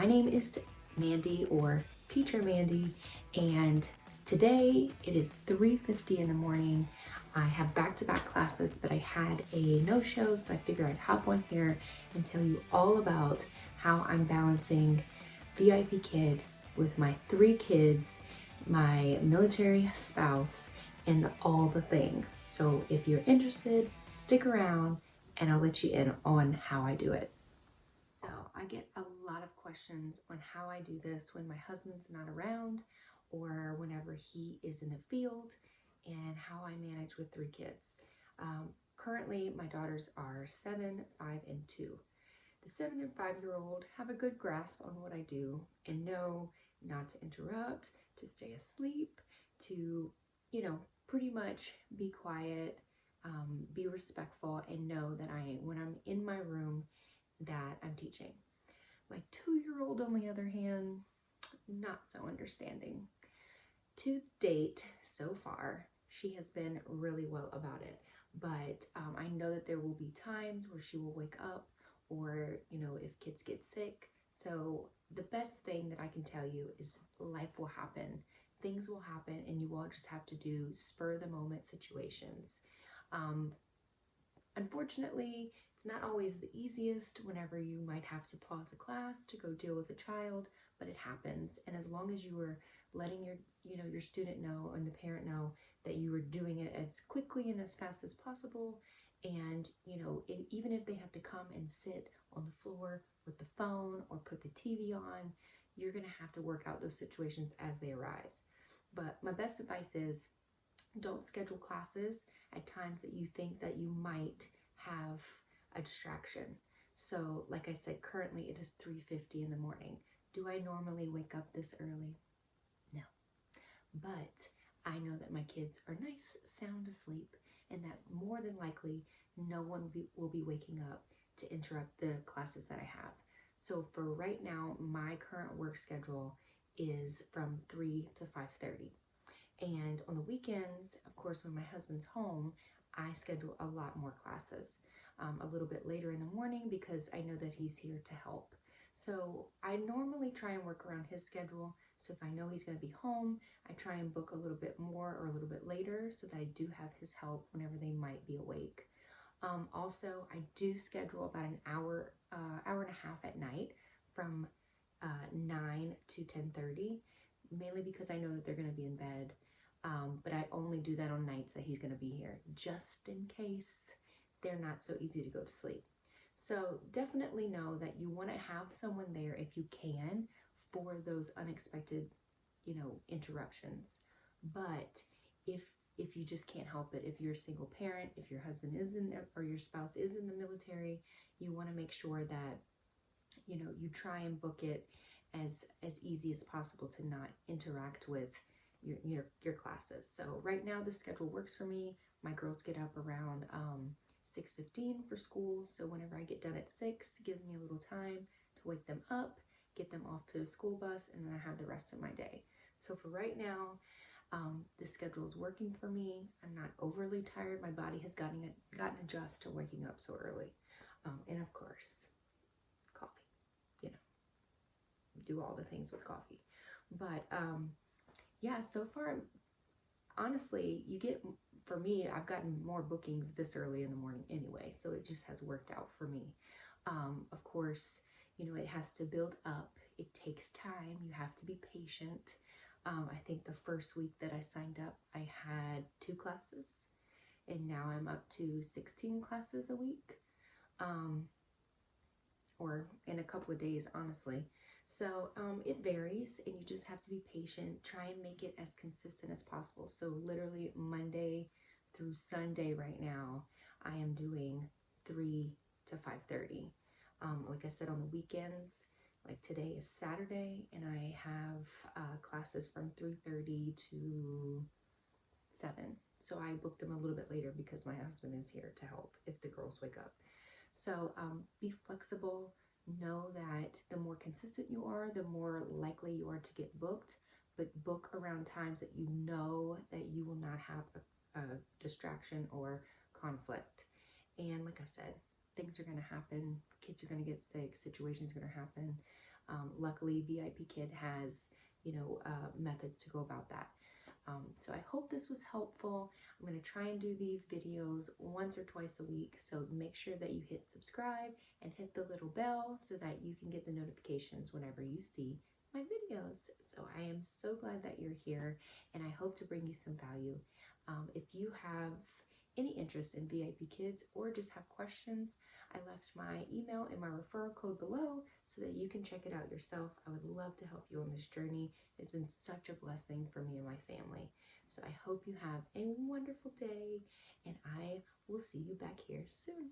My name is Mandy, or Teacher Mandy, and today it is 3:50 in the morning. I have back-to-back classes, but I had a no-show, so I figured I'd hop on here and tell you all about how I'm balancing VIPKid with my 3 kids, my military spouse, and all the things. So if you're interested, stick around and I'll let you in on how I do it. So I get a lot of questions on how I do this when my husband's not around or whenever he is in the field, and how I manage with 3 kids. Currently, my daughters are 7, 5, and 2. The 7 and 5-year-old have a good grasp on what I do and know not to interrupt, to stay asleep, to, pretty much be quiet, be respectful, and know that when I'm in my room, that I'm teaching. My 2-year-old, on the other hand, not so understanding. To date, so far, she has been really well about it, but I know that there will be times where she will wake up, or if kids get sick. So the best thing that I can tell you is life will happen, things will happen, and you all just have to do spur of the moment situations. Unfortunately, it's not always the easiest whenever you might have to pause a class to go deal with a child, but it happens. And as long as you are letting your student know and the parent know that you are doing it as quickly and as fast as possible, and even if they have to come and sit on the floor with the phone or put the TV on, you're going to have to work out those situations as they arise. But my best advice is, don't schedule classes at times that you think that you might have a distraction. So like I said, currently it is 3:50 in the morning. Do I normally wake up this early? No. But I know that my kids are nice, sound asleep, and that more than likely no one will be waking up to interrupt the classes that I have. So for right now, my current work schedule is from 3 to 5:30. And on the weekends, of course, when my husband's home, I schedule a lot more classes, a little bit later in the morning, because I know that he's here to help. So I normally try and work around his schedule. So if I know he's going to be home, I try and book a little bit more or a little bit later so that I do have his help whenever they might be awake. Also, I do schedule about an hour, hour and a half at night from 9 to 10:30, mainly because I know that they're going to be in bed. But I only do that on nights that he's going to be here, just in case they're not so easy to go to sleep. So definitely know that you want to have someone there if you can for those unexpected, interruptions. But if you just can't help it, if you're a single parent, if your husband is in there or your spouse is in the military, you want to make sure that you try and book it as easy as possible to not interact with your classes. So right now the schedule works for me. My girls get up around 6:15 for school, so whenever I get done at 6, it gives me a little time to wake them up, get them off to the school bus, and then I have the rest of my day. So for right now, the schedule is working for me. I'm not overly tired. My body has gotten adjusted to waking up so early. And of course, coffee, do all the things with coffee. But yeah, so far, honestly, for me, I've gotten more bookings this early in the morning anyway, so it just has worked out for me. Of course, it has to build up. It takes time. You have to be patient. I think the first week that I signed up, I had 2 classes, and now I'm up to 16 classes a week, or in a couple of days, honestly. So it varies, and you just have to be patient. Try and make it as consistent as possible. So literally Monday through Sunday right now, I am doing 3 to 5:30. Like I said, on the weekends, like today is Saturday, and I have classes from 3:30 to 7. So I booked them a little bit later because my husband is here to help if the girls wake up. So be flexible. Know that the more consistent you are, the more likely you are to get booked, but book around times that you know that you will not have a distraction or conflict. And like I said, things are going to happen. Kids are going to get sick. Situations are going to happen. Luckily, VIPKid has, methods to go about that. So I hope this was helpful. I'm going to try and do these videos once or twice a week. So make sure that you hit subscribe and hit the little bell so that you can get the notifications whenever you see my videos. So I am so glad that you're here, and I hope to bring you some value. If you have any interest in VIPKids or just have questions, I left my email and my referral code below so that you can check it out yourself. I would love to help you on this journey. It's been such a blessing for me and my family. So I hope you have a wonderful day, and I will see you back here soon.